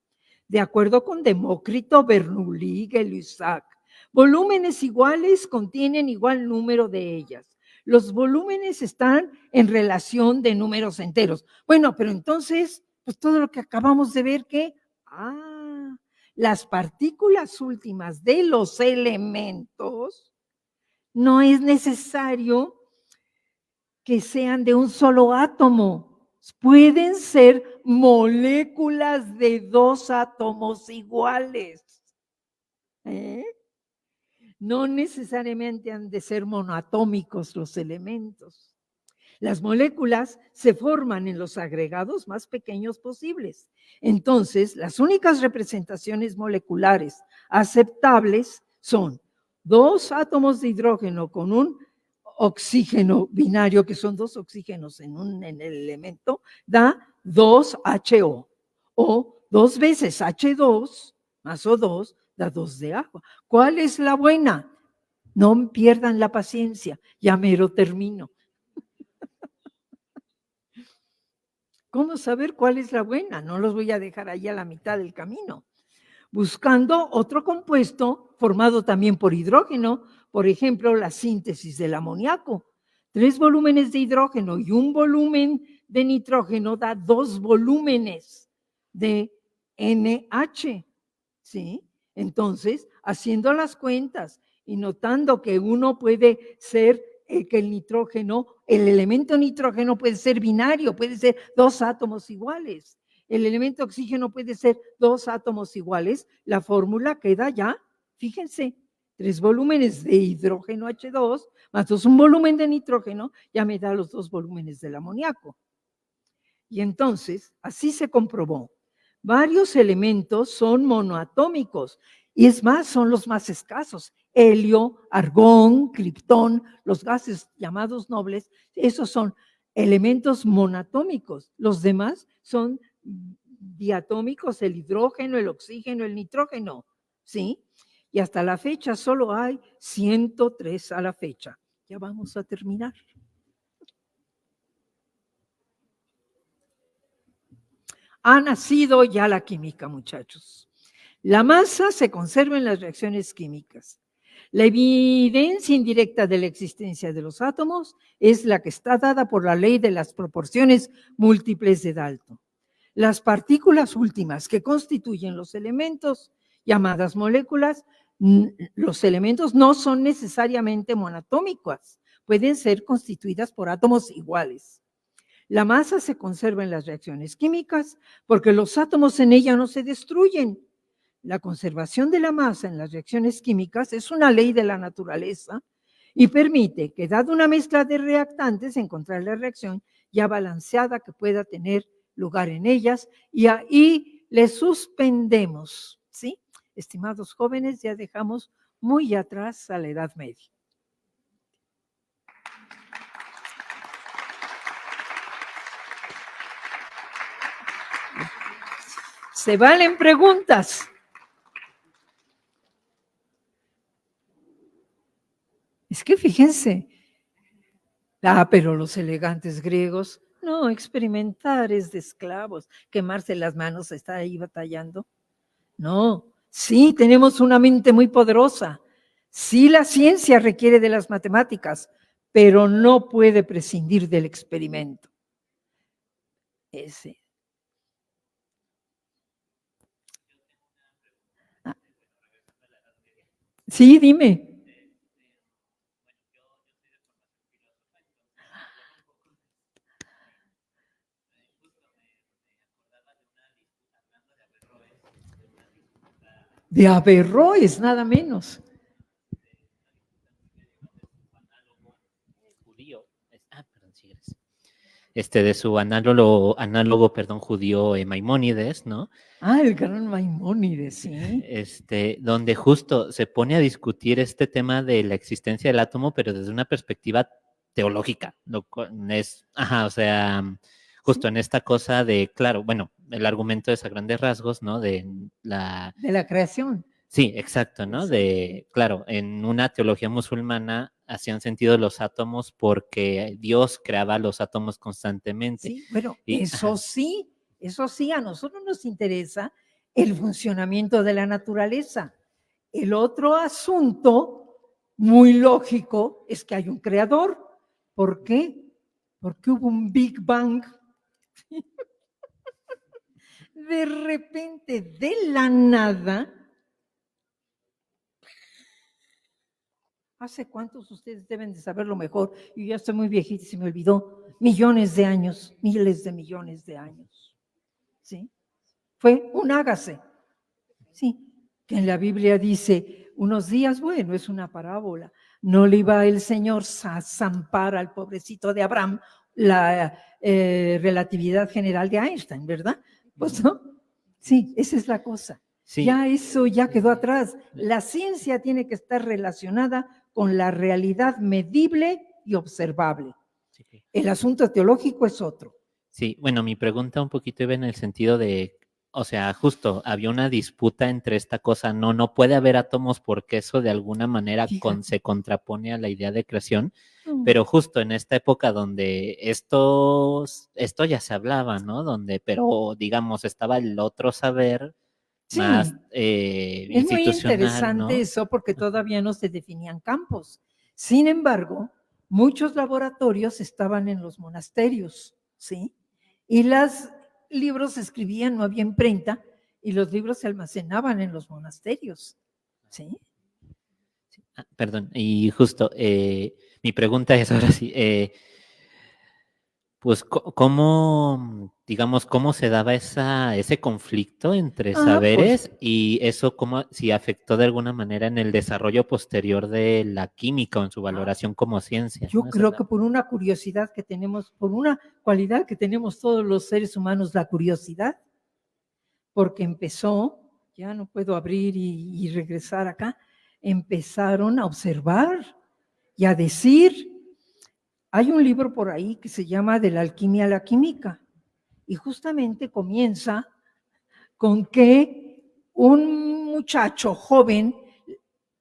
De acuerdo con Demócrito, Bernoulli y Gay-Lussac, volúmenes iguales contienen igual número de ellas. Los volúmenes están en relación de números enteros. Bueno, pero entonces, pues todo lo que acabamos de ver, ¿qué? Las partículas últimas de los elementos no es necesario que sean de un solo átomo. Pueden ser moléculas de 2 átomos iguales. No necesariamente han de ser monoatómicos los elementos. Las moléculas se forman en los agregados más pequeños posibles. Entonces, las únicas representaciones moleculares aceptables son 2 átomos de hidrógeno con un oxígeno binario, que son 2 oxígenos en el elemento, da 2HO, o 2 veces H2 más O2 da 2 de agua. ¿Cuál es la buena? No pierdan la paciencia, ya mero termino. ¿Cómo saber cuál es la buena? No los voy a dejar ahí a la mitad del camino. Buscando otro compuesto formado también por hidrógeno, por ejemplo, la síntesis del amoníaco. 3 volúmenes de hidrógeno y 1 volumen de nitrógeno da 2 volúmenes de NH, ¿sí? Entonces, haciendo las cuentas y notando que uno puede ser, que el nitrógeno, el elemento nitrógeno puede ser binario, puede ser dos átomos iguales. El elemento oxígeno puede ser dos átomos iguales. La fórmula queda ya, fíjense, 3 volúmenes de hidrógeno H2 más un volumen de nitrógeno, ya me da los 2 volúmenes del amoníaco. Y entonces, así se comprobó. Varios elementos son monoatómicos y es más, son los más escasos. Helio, argón, criptón, los gases llamados nobles, esos son elementos monoatómicos. Los demás son diatómicos, el hidrógeno, el oxígeno, el nitrógeno, ¿sí? Y hasta la fecha solo hay 103 a la fecha. Ya vamos a terminar. Ha nacido ya la química, muchachos. La masa se conserva en las reacciones químicas. La evidencia indirecta de la existencia de los átomos es la que está dada por la ley de las proporciones múltiples de Dalton. Las partículas últimas que constituyen los elementos, llamadas moléculas, los elementos no son necesariamente monoatómicas, pueden ser constituidas por átomos iguales. La masa se conserva en las reacciones químicas porque los átomos en ella no se destruyen. La conservación de la masa en las reacciones químicas es una ley de la naturaleza y permite que, dada una mezcla de reactantes, encontrar la reacción ya balanceada que pueda tener lugar en ellas, y ahí le suspendemos, ¿sí? Estimados jóvenes, ya dejamos muy atrás a la Edad Media. ¿Se valen preguntas? Es que fíjense, pero los elegantes griegos, no, experimentar es de esclavos, quemarse las manos, está ahí batallando. No, sí, tenemos una mente muy poderosa. Sí, la ciencia requiere de las matemáticas, pero no puede prescindir del experimento. Ese. Sí, dime. De Averroes, nada menos. De su análogo, judío Maimónides, ¿no? El gran Maimónides, sí. Donde justo se pone a discutir este tema de la existencia del átomo, pero desde una perspectiva teológica. O sea, justo en esta cosa de, claro, bueno, el argumento es a grandes rasgos, ¿no? De la creación. Sí, exacto, ¿no? Claro, en una teología musulmana hacían sentido los átomos porque Dios creaba los átomos constantemente. Sí, bueno, eso sí, a nosotros nos interesa el funcionamiento de la naturaleza. El otro asunto muy lógico es que hay un creador. ¿Por qué? Porque hubo un Big Bang. De repente, de la nada, ¿hace cuántos ustedes deben de saberlo mejor? Yo ya estoy muy viejita y se me olvidó. Millones de años, miles de millones de años. ¿Sí? Fue un hágase. Sí, que en la Biblia dice, unos días, bueno, es una parábola. No le iba el Señor a zampar al pobrecito de Abraham la relatividad general de Einstein, ¿verdad? Pues no. Sí, esa es la cosa. Sí. Ya eso ya quedó atrás. La ciencia tiene que estar relacionada con la realidad medible y observable. Sí. El asunto teológico es otro. Sí, bueno, mi pregunta un poquito iba en el sentido de, o sea, justo había una disputa entre esta cosa, no puede haber átomos porque eso de alguna manera se contrapone a la idea de creación, pero justo en esta época donde esto ya se hablaba, ¿no? Pero digamos, estaba el otro saber más institucional, es muy interesante, ¿no? Eso porque todavía no se definían campos. Sin embargo, muchos laboratorios estaban en los monasterios, ¿sí? Y los libros se escribían, no había imprenta, y los libros se almacenaban en los monasterios. ¿Sí? Perdón, y justo, mi pregunta es ahora sí, pues, ¿cómo, digamos, cómo se daba ese conflicto entre Pues, saberes y eso cómo, si afectó de alguna manera en el desarrollo posterior de la química o en su valoración como ciencia? yo ¿no? creo que por una curiosidad que tenemos, por una cualidad que tenemos todos los seres humanos, la curiosidad, porque empezó, ya no puedo abrir y regresar acá, empezaron a observar y a decir. Hay un libro por ahí que se llama De la alquimia a la química, y justamente comienza con que un muchacho joven,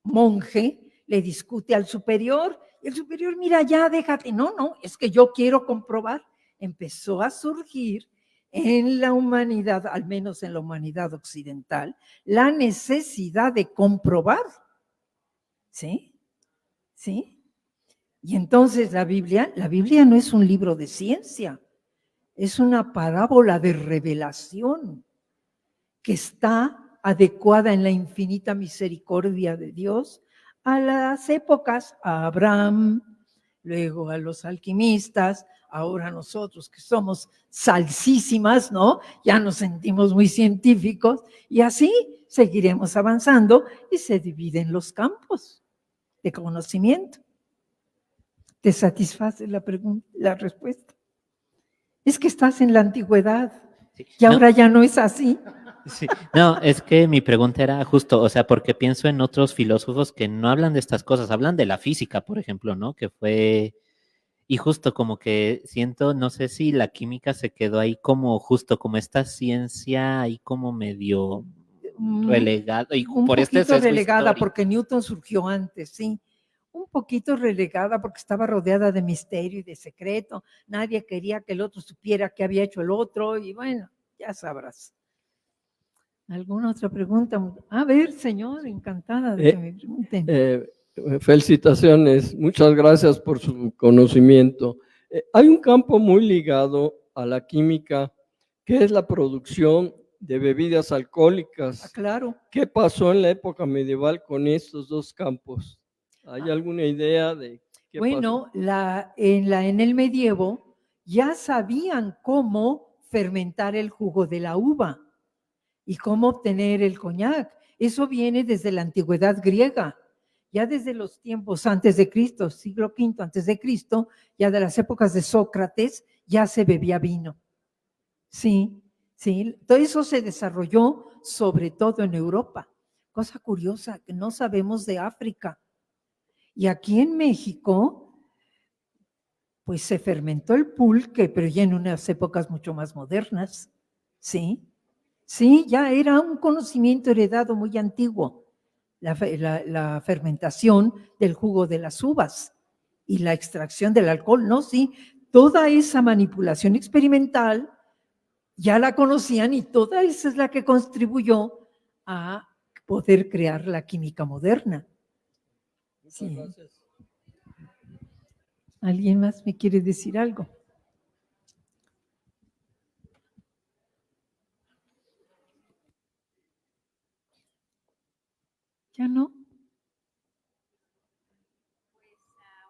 monje, le discute al superior, y el superior, mira, ya déjate, no, es que yo quiero comprobar. Empezó a surgir en la humanidad, al menos en la humanidad occidental, la necesidad de comprobar. ¿Sí? ¿Sí? Y entonces la Biblia no es un libro de ciencia, es una parábola de revelación que está adecuada en la infinita misericordia de Dios a las épocas, a Abraham, luego a los alquimistas, ahora nosotros que somos salsísimas, ¿no? Ya nos sentimos muy científicos y así seguiremos avanzando y se dividen los campos de conocimiento. ¿Te satisface la respuesta? Es que estás en la antigüedad Sí. y ahora ya no es así. Sí. No, es que mi pregunta era justo, o sea, porque pienso en otros filósofos que no hablan de estas cosas, hablan de la física, por ejemplo, ¿no? Que fue, y justo como que siento, no sé si la química se quedó ahí como justo como esta ciencia ahí como medio relegado y Un por este poquito sesgo relegada histórico. porque Newton surgió antes, sí. Un poquito relegada porque estaba rodeada de misterio y de secreto. Nadie quería que el otro supiera qué había hecho el otro y bueno, ya sabrás. ¿Alguna otra pregunta? A ver, señor, encantada de que me pregunten. Felicitaciones, muchas gracias por su conocimiento. Hay un campo muy ligado a la química, que es la producción de bebidas alcohólicas. Claro. ¿Qué pasó en la época medieval con estos dos campos? ¿Hay alguna idea de qué Bueno, pasó? en el medievo ya sabían cómo fermentar el jugo de la uva y cómo obtener el coñac. Eso viene desde la antigüedad griega, ya desde los tiempos antes de Cristo, siglo V antes de Cristo, ya de las épocas de Sócrates, ya se bebía vino. Sí, sí, todo eso se desarrolló sobre todo en Europa. Cosa curiosa, que no sabemos de África. Y aquí en México, pues se fermentó el pulque, pero ya en unas épocas mucho más modernas. Sí, sí, ya era un conocimiento heredado muy antiguo, la fermentación del jugo de las uvas y la extracción del alcohol, ¿no? Sí, toda esa manipulación experimental ya la conocían y toda esa es la que contribuyó a poder crear la química moderna. Muchas gracias. ¿Alguien más me quiere decir algo? ¿Ya no?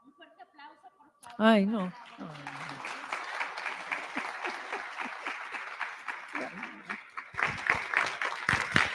Un fuerte aplauso, por favor. Ay, no.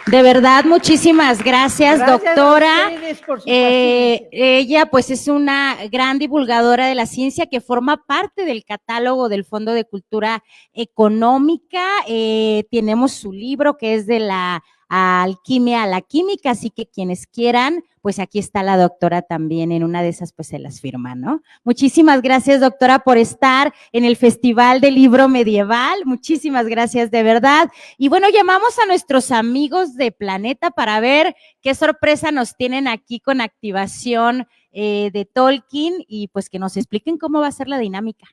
De verdad, muchísimas gracias, doctora. A ustedes por su paciencia. Ella pues es una gran divulgadora de la ciencia que forma parte del catálogo del Fondo de Cultura Económica. Tenemos su libro que es de la alquimia a la química, así que quienes quieran, pues aquí está la doctora también, en una de esas pues se las firma, ¿no? Muchísimas gracias, doctora, por estar en el Festival del Libro Medieval, muchísimas gracias de verdad. Y bueno, llamamos a nuestros amigos de Planeta para ver qué sorpresa nos tienen aquí con activación de Tolkien y pues que nos expliquen cómo va a ser la dinámica.